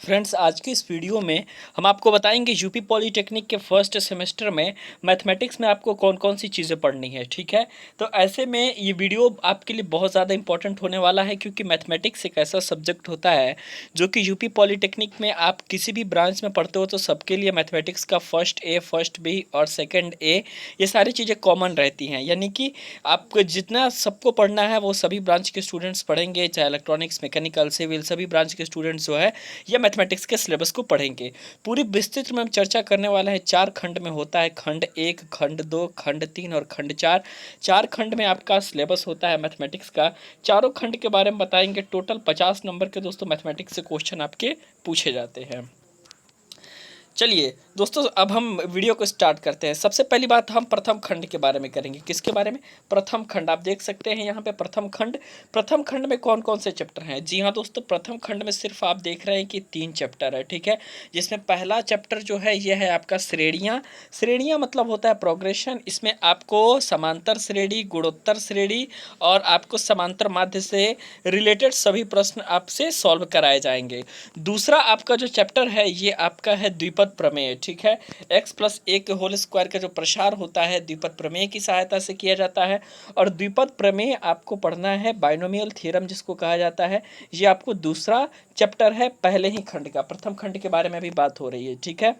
Friends, आज की इस वीडियो में हम आपको बताएंगे यूपी पॉलीटेक्निक के फर्स्ट सेमेस्टर में मैथमेटिक्स में आपको कौन कौन सी चीज़ें पढ़नी है। ठीक है, तो ऐसे में ये वीडियो आपके लिए बहुत ज़्यादा इंपॉर्टेंट होने वाला है, क्योंकि मैथमेटिक्स एक ऐसा सब्जेक्ट होता है जो कि यूपी पॉलीटेक्निक में आप किसी भी ब्रांच में पढ़ते हो तो सबके लिए मैथमेटिक्स का फर्स्ट ए, फर्स्ट बी और सेकेंड ए, ये सारी चीज़ें कॉमन रहती हैं। यानी कि आपको जितना सबको पढ़ना है वो सभी ब्रांच के स्टूडेंट्स पढ़ेंगे, चाहे इलेक्ट्रॉनिक्स, मैकेनिकल, सिविल, सभी ब्रांच के स्टूडेंट्स जो है ये मैथमेटिक्स के सिलेबस को पढ़ेंगे। पूरी विस्तृत में हम चर्चा करने वाला है। 4 खंड में होता है, खंड 1, खंड 2, खंड 3 और खंड 4। 4 खंड में आपका सिलेबस होता है मैथमेटिक्स का। चारों खंड के बारे में बताएंगे। टोटल 50 नंबर के दोस्तों मैथमेटिक्स से क्वेश्चन आपके पूछे जाते हैं। चलिए दोस्तों, अब हम वीडियो को स्टार्ट करते हैं। सबसे पहली बात हम प्रथम खंड के बारे में करेंगे। किसके बारे में? प्रथम खंड। आप देख सकते हैं यहाँ पे प्रथम खंड। प्रथम खंड में कौन कौन से चैप्टर हैं? जी हाँ दोस्तों, प्रथम खंड में सिर्फ आप देख रहे हैं कि 3 चैप्टर है। ठीक है, जिसमें पहला चैप्टर जो है ये है आपका श्रेणियाँ। श्रेणियाँ मतलब होता है प्रोग्रेशन। इसमें आपको समांतर श्रेणी, गुणोत्तर श्रेणी और आपको समांतर माध्य से रिलेटेड सभी प्रश्न आपसे सॉल्व कराए जाएंगे। दूसरा आपका जो चैप्टर है ये आपका है द्विपद प्रमेय। ठीक है, x प्लस ए के होल स्क्वायर का जो प्रसार होता है द्विपद प्रमेय की सहायता से किया जाता है। और द्विपद प्रमेय आपको पढ़ना है, बाइनोमियल थ्योरम जिसको कहा जाता है। ये आपको दूसरा चैप्टर है पहले ही खंड का। प्रथम खंड के बारे में भी बात हो रही है। ठीक है,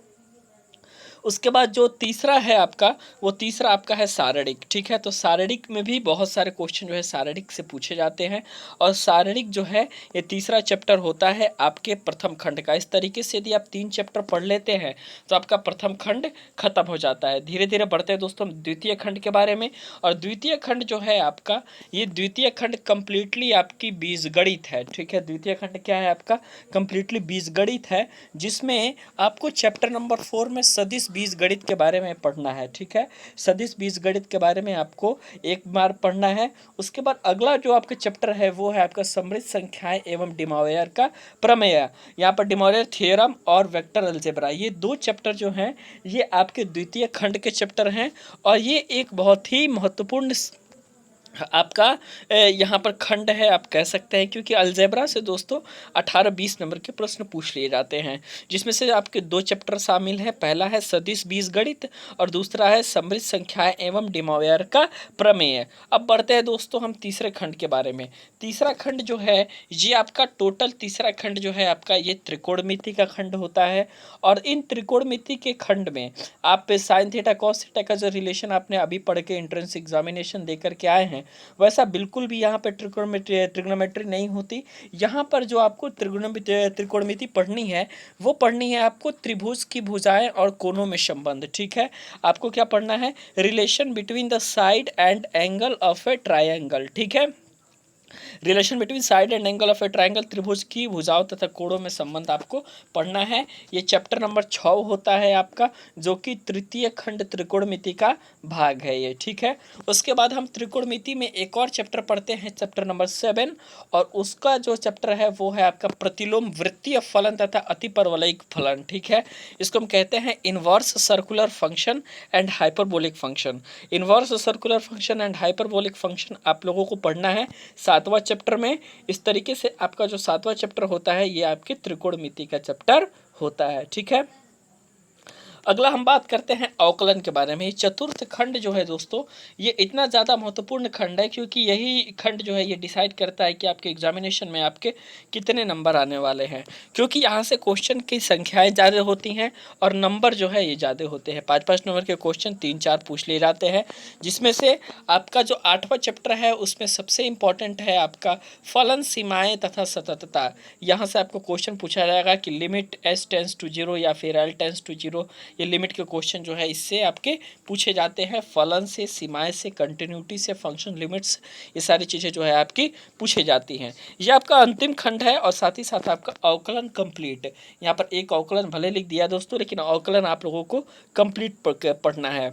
उसके बाद जो तीसरा है आपका, वो तीसरा आपका है शारीरिक। ठीक है, तो शारीरिक में भी बहुत सारे क्वेश्चन जो है शारीरिक से पूछे जाते हैं। और शारीरिक जो है ये तीसरा चैप्टर होता है आपके प्रथम खंड का। इस तरीके से यदि आप 3 चैप्टर पढ़ लेते हैं तो आपका प्रथम खंड खत्म हो जाता है। धीरे धीरे बढ़ते हैं दोस्तों द्वितीय खंड के बारे में। और द्वितीय खंड जो है आपका, ये द्वितीय खंड कंप्लीटली आपकी बीजगणित है। ठीक है, द्वितीय खंड क्या है आपका? कंप्लीटली बीजगणित है, जिसमें आपको चैप्टर नंबर 4 में सदिश बीजगणित के बारे में पढ़ना है। ठीक है, सदिश बीजगणित के बारे में आपको एक बार पढ़ना है। उसके बाद अगला जो आपका चैप्टर है वो है आपका समृद्ध संख्याएं एवं डिमॉरियर का प्रमेय। यहाँ पर डिमॉरियर थ्योरम और वेक्टर अलजेब्रा, ये 2 चैप्टर जो हैं ये आपके द्वितीय खंड के चैप्टर हैं। और ये एक बहुत ही महत्वपूर्ण आपका यहाँ पर खंड है आप कह सकते हैं, क्योंकि अलजेब्रा से दोस्तों 18-20 नंबर के प्रश्न पूछ लिए जाते हैं, जिसमें से आपके 2 चैप्टर शामिल हैं। पहला है सदिश बीजगणित और दूसरा है समृद्ध संख्याएं एवं डिमॉरियर का प्रमेय। अब बढ़ते हैं दोस्तों हम तीसरे खंड के बारे में। तीसरा खंड जो है ये आपका टोटल तीसरा खंड जो है आपका ये त्रिकोणमिति का खंड होता है। और इन त्रिकोणमिति के खंड में आप साइन थीटा कॉस थीटा का जो रिलेशन आपने अभी पढ़ के एंट्रेंस एग्जामिनेशन दे करके आए हैं, वैसा बिल्कुल भी यहाँ पे ट्रिग्नोमेट्री नहीं होती। यहाँ पर जो आपको त्रिकोणमिति पढ़नी है वो पढ़नी है आपको त्रिभुज की भुजाएं और कोनों में संबंध। ठीक है, आपको क्या पढ़ना है? Relation between the side and angle of A triangle. ठीक है, relation between side and angle of A triangle, त्रिभुज की भुजाओं तथा कोणों में संबंध आपको पढ़ना है। ये चैप्टर नंबर 6 होता है आपका, जो कि तृतीय खंड त्रिकोणमिति का भाग है ये। ठीक है, उसके बाद हम त्रिकोणमिति में एक और चैप्टर पढ़ते हैं, चैप्टर नंबर 7। और उसका जो चैप्टर है वो है आपका प्रतिलोम वृत्तीय फलन तथा अतिपरवलयिक फलन। ठीक है, इसको हम कहते हैं inverse circular function and hyperbolic function. Inverse circular function and hyperbolic function आप लोगों को पढ़ना है 7वां चैप्टर में। इस तरीके से आपका जो 7वां चैप्टर होता है ये आपके त्रिकोणमिति का चैप्टर होता है। ठीक है, अगला हम बात करते हैं अवकलन के बारे में। चतुर्थ खंड जो है दोस्तों ये इतना ज़्यादा महत्वपूर्ण खंड है, क्योंकि यही खंड जो है ये डिसाइड करता है कि आपके एग्जामिनेशन में आपके कितने नंबर आने वाले हैं। क्योंकि यहाँ से क्वेश्चन की संख्याएं ज़्यादा होती हैं और नंबर जो है ये ज़्यादा होते हैं। 5-5 नंबर के क्वेश्चन 3-4 पूछ लिए जाते हैं, जिसमें से आपका जो 8वां चैप्टर है उसमें सबसे इम्पॉर्टेंट है आपका फलन सीमाएँ तथा सततता। यहाँ से आपको क्वेश्चन पूछा जाएगा कि लिमिट s टेंस टू 0 या फिर l टेंस टू 0। ये लिमिट के क्वेश्चन जो है इससे आपके पूछे जाते हैं। फलन से, सीमाएं से, कंटिन्यूटी से, फंक्शन लिमिट्स, ये सारी चीज़ें जो है आपकी पूछे जाती हैं। ये आपका अंतिम खंड है और साथ ही साथ आपका अवकलन कंप्लीट। यहाँ पर एक अवकलन भले लिख दिया दोस्तों, लेकिन अवकलन आप लोगों को कंप्लीट पढ़ना है।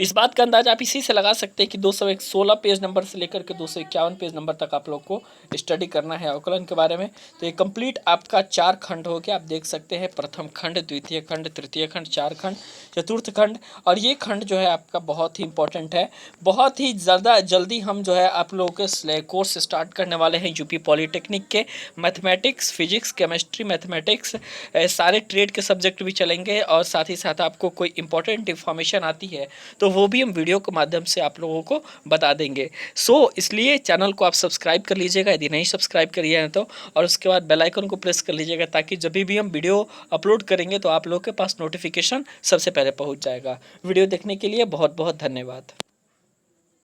इस बात का अंदाज़ा आप इसी से लगा सकते हैं कि 216 पेज नंबर से लेकर के 251 पेज नंबर तक आप लोग को स्टडी करना है अवकलन के बारे में। तो ये कंप्लीट आपका 4 खंड हो गया। आप देख सकते हैं प्रथम खंड, द्वितीय खंड, तृतीय खंड, 4 खंड, चतुर्थ खंड। और ये खंड जो है आपका बहुत ही इंपॉर्टेंट है। बहुत ही ज़्यादा जल्दी हम जो है आप लोगों के कोर्स स्टार्ट करने वाले हैं यूपी पॉलीटेक्निक के। मैथमेटिक्स, फिजिक्स, केमिस्ट्री, मैथमेटिक्स, सारे ट्रेड के सब्जेक्ट भी चलेंगे। और साथ ही साथ आपको कोई इंपॉर्टेंट इन्फॉर्मेशन आती है तो वो भी हम वीडियो के माध्यम से आप लोगों को बता देंगे। इसलिए चैनल को आप सब्सक्राइब कर लीजिएगा यदि नहीं सब्सक्राइब करिए हैं तो, और उसके बाद बेल आइकन को प्रेस कर लीजिएगा ताकि जब भी हम वीडियो अपलोड करेंगे तो आप लोगों के पास नोटिफिकेशन सबसे पहले पहुंच जाएगा। वीडियो देखने के लिए बहुत बहुत धन्यवाद।